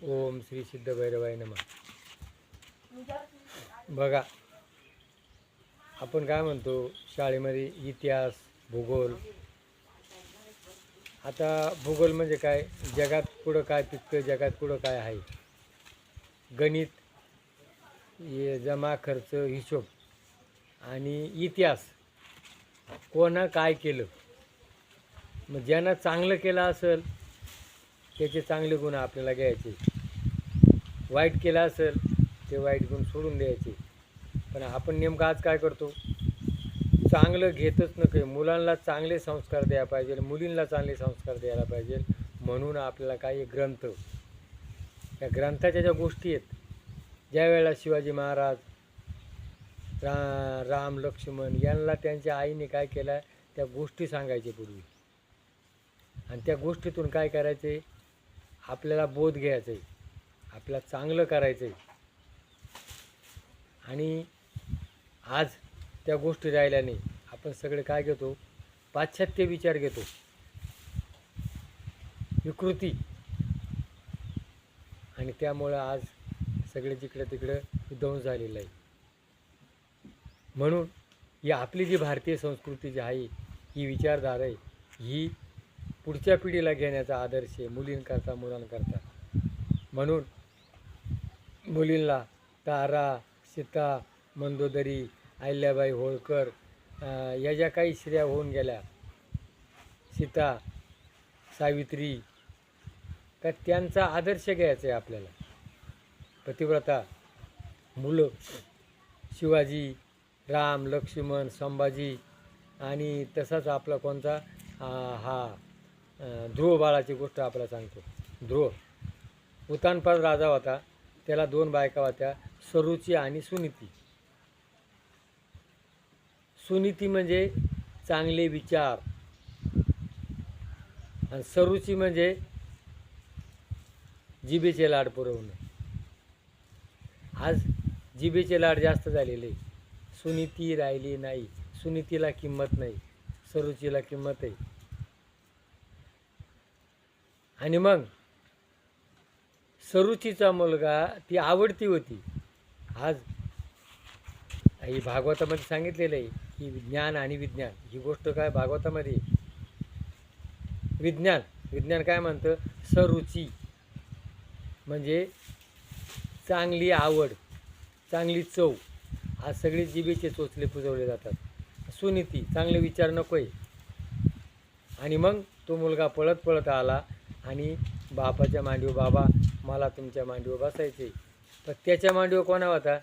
ओम श्री सिद्ध भैरवाय नमः. बघा, आपण काय म्हणतो शाळेमध्ये इतिहास, भूगोल. आता भूगोल म्हणजे काय, जगात पुढं काय पिकतं, जगात पुढं काय आहे, गणित, जमा खर्च हिशोब. आणि इतिहास, कोणा काय केलं. मग ज्यानं चांगलं केलं असेल त्याचे चांगले गुण आपल्याला घ्यायचे, वाईट केलं असेल ते वाईट गुण सोडून द्यायचे. पण आपण नेमकं आज काय करतो, चांगलं घेतच नका. मुलांना चांगले संस्कार द्यायला पाहिजे, मुलींना चांगले संस्कार द्यायला पाहिजे. म्हणून आपल्याला काही ग्रंथ, त्या ग्रंथाच्या ज्या गोष्टी आहेत, ज्या वेळेला शिवाजी महाराज, राम लक्ष्मण यांना त्यांच्या आईने काय केलं, त्या गोष्टी सांगायचे पूर्वी. आणि त्या गोष्टीतून काय करायचे, आपल्याला बोध घ्यायचा आहे, आपल्याला चांगलं करायचं आहे. आणि आज त्या गोष्टी राहिल्या नाही. आपण सगळे काय घेतो, पाश्चात्य विचार घेतो, विकृती. आणि त्यामुळं आज सगळे जिकडं तिकडं विध्वंस झालेलं आहे. म्हणून ही आपली जी भारतीय संस्कृती जी आहे, ही विचारधारा आहे, ही पुढच्या पिढीला घेण्याचा आदर्श आहे, मुलींकरता, मुलांकरता. म्हणून मुलींना तारा, सीता, मंदोदरी, अहिल्याबाई होळकर या ज्या काही स्त्रिया होऊन गेल्या, सीता, सावित्री, तर त्यांचा आदर्श घ्यायचा आहे आपल्याला. पतिव्रता मुलं, शिवाजी, राम लक्ष्मण, संभाजी. आणि तसाच आपला कोणता ध्रुव बाळाची गोष्ट आपल्याला सांगतो. ध्रुव उत्तानपाद राजा होता, त्याला 2 बायका होत्या, सरुची आणि सुनीती. सुनीती म्हणजे चांगले विचार, आणि सरुची म्हणजे जिभेचे लाड पुरवणं. आज जिभेचे लाड जास्त झालेले, सुनीती राहिली नाही. सुनीतीला किंमत नाही, सरुचीला किंमत आहे. आणि मग सरुचीचा मुलगा ती आवडती होती. आज ही भागवतामध्ये सांगितलेलं आहे की ज्ञान आणि विज्ञान ही गोष्ट काय भागवतामध्ये. विज्ञान काय म्हणतं, सरुची म्हणजे चांगली आवड, चांगली चव. आज सगळे जिभेचे चोचले पुजवले जातात. सुनीती चांगले विचार नको आहे. आणि मग तो मुलगा पळत पळत आला आणि बापाच्या मांडीवर, बाबा मला तुमच्या मांडीवर बसायचे. तर त्याच्या मांडीवर कोणा होता,